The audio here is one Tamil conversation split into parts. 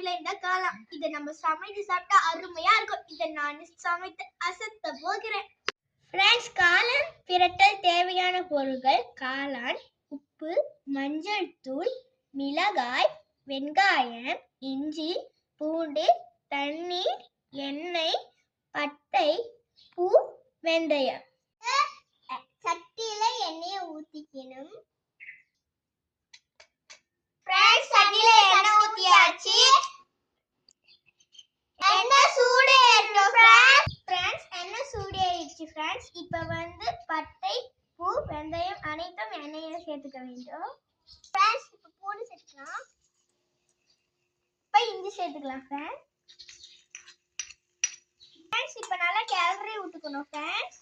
இருக்குல்ல இந்த காளான், இதை நம்ம சமைச்சு சாப்பிட்டா அருமையா இருக்கும். இதை நான் சமைத்து அசத்த போகிறேன். ஃப்ரெண்ட்ஸ், காளான் பிரட்டல் தேவையான பொருட்கள்: காளான், உப்பு, மஞ்சள் தூள், மிளகாய், வெங்காயம், இஞ்சி, பூண்டு, தண்ணீர், எண்ணெய், பட்டை, பூ, வெந்தயம். சட்டியில எண்ணெயை ஊத்திக்கணும். ஃப்ரெண்ட்ஸ், சட்டியில எண்ணெய் ஊத்தியாச்சு. எண்ணெய் சூடேறணும் ஃப்ரெண்ட்ஸ். எண்ணெய் சூடேறிடுச்சு ஃப்ரெண்ட்ஸ். இப்போ பட்டை, பூ, வெந்தயம் அனைத்தும் எண்ணெயில சேர்த்துக்க வேண்டும். ஃப்ரெண்ட்ஸ், இப்போ பூண்டு சேர்த்துக்கலாம். இப்போ இஞ்சி சேர்த்துக்கலாம் ஃப்ரெண்ட்ஸ். இப்போ நல்லா கிளறி விட்டுக்கணும் ஃப்ரெண்ட்ஸ்.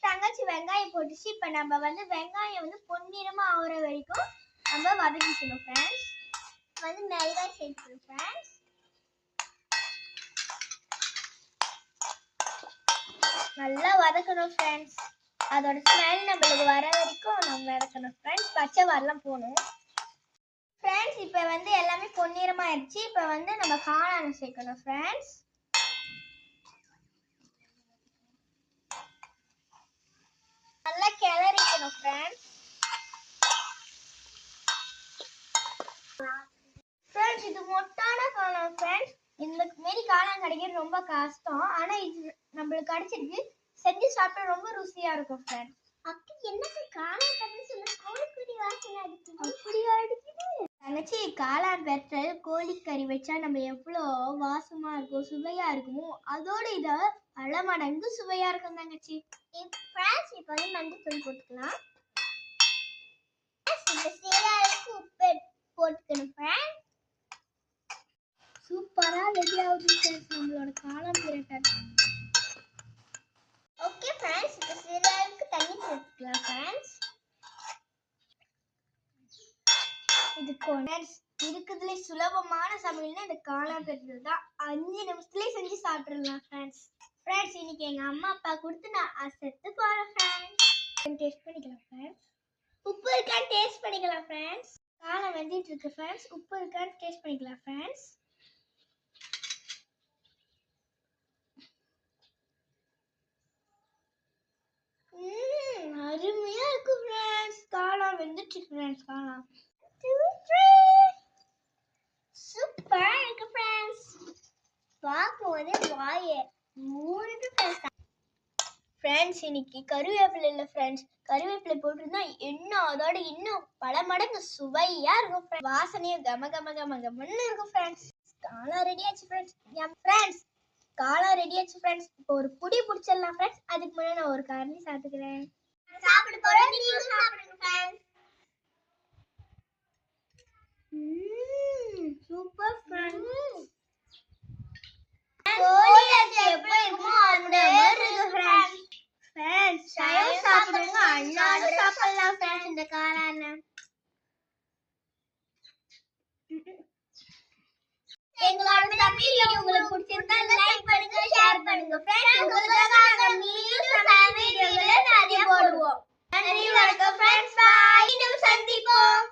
தங்கச்சி வெங்காயம் போட்டுச்சு. இப்போ நம்ம வெங்காயம் பொன்னிறமா ஆகுற வரைக்கும் நம்ம வதக்கிக்கணும் ஃப்ரெண்ட்ஸ். மிளகாய் சேர்த்துக்கணும் ஃப்ரெண்ட்ஸ். நல்லா வதக்கணும் ஃப்ரெண்ட்ஸ். அதோட ஸ்மெல் நம்மளுக்கு வர வரைக்கும் நம்ம வதக்கணும் ஃப்ரெண்ட்ஸ். பச்சை வரலாம் போகணும் ஃப்ரெண்ட்ஸ். இப்போ எல்லாமே பொன்னிறமா ஆயிடுச்சு. இப்போ நம்ம காளான் சேர்க்கணும் ஃப்ரெண்ட்ஸ். நல்லா கிளறிக்கணும் ஃப்ரெண்ட்ஸ். ஃப்ரெண்ட்ஸ், இது மொட்டான காளான் ஃப்ரெண்ட்ஸ். இந்த மாரி காளான் கிடைக்கிறது ரொம்ப கஷ்டம். ஆனா இது நம்மளுக்கு கிடைச்சிருக்கு. செஞ்சு சாப்பிட்டா ரொம்ப ருசியா இருக்கும் ஃப்ரெண்ட்ஸ். அக்கா, என்னக்கு காளான் கறி சொல்ல கோழிக்கறி வாசனை அடிக்குது? அப்படியே அடிக்குது தங்கச்சி. காளான் பெற்றல் கோழிக்கறி வச்சா நம்ம எவ்வளோ வாசமா இருக்கும், சுவையா இருக்குமோ அதோட இதை பல மடங்கு சுவையா இருக்கும் தங்கச்சி. ஃப்ரெண்ட்ஸ், இப்போ மஞ்சள் தூள் போட்டுக்கலாம். உப்பு போட்டுக்கணும் ஃப்ரெண்ட்ஸ். சூப்பரா ரெடி ஆகுது ஃப்ரெண்ட்ஸ் நம்மளோட காளான் பிரட்டல். ஓகே ஃப்ரெண்ட்ஸ், இப்போ சீரகத்துக்கு தண்ணி சேர்த்துக்கலாம் ஃப்ரெண்ட்ஸ். இது இருக்குதுல சுலபமான சமையல்னா இந்த காளான் பிரட்டல் தான். 5 நிமிஷத்துலயே செஞ்சு சாப்பிடலாம் ஃப்ரெண்ட்ஸ். ஃப்ரெண்ட்ஸ், இன்னைக்கு எங்க அம்மா அப்பா கொடுத்து நான் அசத்து போறேன் ஃப்ரெண்ட்ஸ். டேஸ்ட் பண்ணிக்கலாம் ஃப்ரெண்ட்ஸ். உப்பு இருக்கான்னு டேஸ்ட் பண்ணிக்கலாம் ஃப்ரெண்ட்ஸ். காளான் வெந்திட்டு இருக்கு ஃப்ரெண்ட்ஸ். உப்பு இருக்கான்னு டேஸ்ட் பண்ணிக்கலாம் ஃப்ரெண்ட்ஸ். அருமையா இருக்கு ஃப்ரெண்ட்ஸ். காளான் வெந்துச்சு ஃப்ரெண்ட்ஸ். காளான் சூப்பரா இருக்கு ஃப்ரெண்ட்ஸ். பார்க்கும்போதே வாயே மூணுக்கு ஃப்ரெண்ட்ஸ். இன்னைக்கு கருவேப்பிலை இல்லை ஃப்ரெண்ட்ஸ். கருவேப்பிலை போட்டுருந்தா இன்னும் அதோட இன்னும் பல மடங்கு சுவையா இருக்கும். வாசனையும் கம கம கம கமன்னு இருக்கும் ஃப்ரெண்ட்ஸ். காளான் ரெடி ஆச்சு ஃப்ரெண்ட்ஸ். ஃப்ரெண்ட்ஸ், காளான் ரெடி ஆச்சு ஃப்ரெண்ட்ஸ். இப்போ ஒரு புடி பிடிச்சிடலாம் ஃப்ரெண்ட்ஸ். அதுக்கு முன்னாடி நான் ஒரு கரண்டி சாப்பிட்டுக்கிறேன். சாப்பிட போறேன், நீங்களும் சாப்பிடுங்க ஃப்ரெண்ட்ஸ். Super friends. கோழி அச்சு எப்படி இருக்குமோ அந்த மாதிரி இருக்கு ஃப்ரெண்ட்ஸ். ஃப்ரெண்ட்ஸ், சைவம் சாப்பிடுங்க, அன்னாடும் சாப்பிடலாம் ஃப்ரெண்ட்ஸ் இந்த காளானை. எங்களோட சமையல் உங்களுக்கு பிடிச்சிருந்தா லைக் பண்ணுங்க, ஷேர் பண்ணுங்க ஃப்ரெண்ட்ஸ். உங்களுக்காக மீண்டும் சமையல் வீடியோகளை நிறைய போடுவோம். நன்றி, வணக்கம் ஃப்ரெண்ட்ஸ். பாய். மீண்டும் சந்திப்போம்.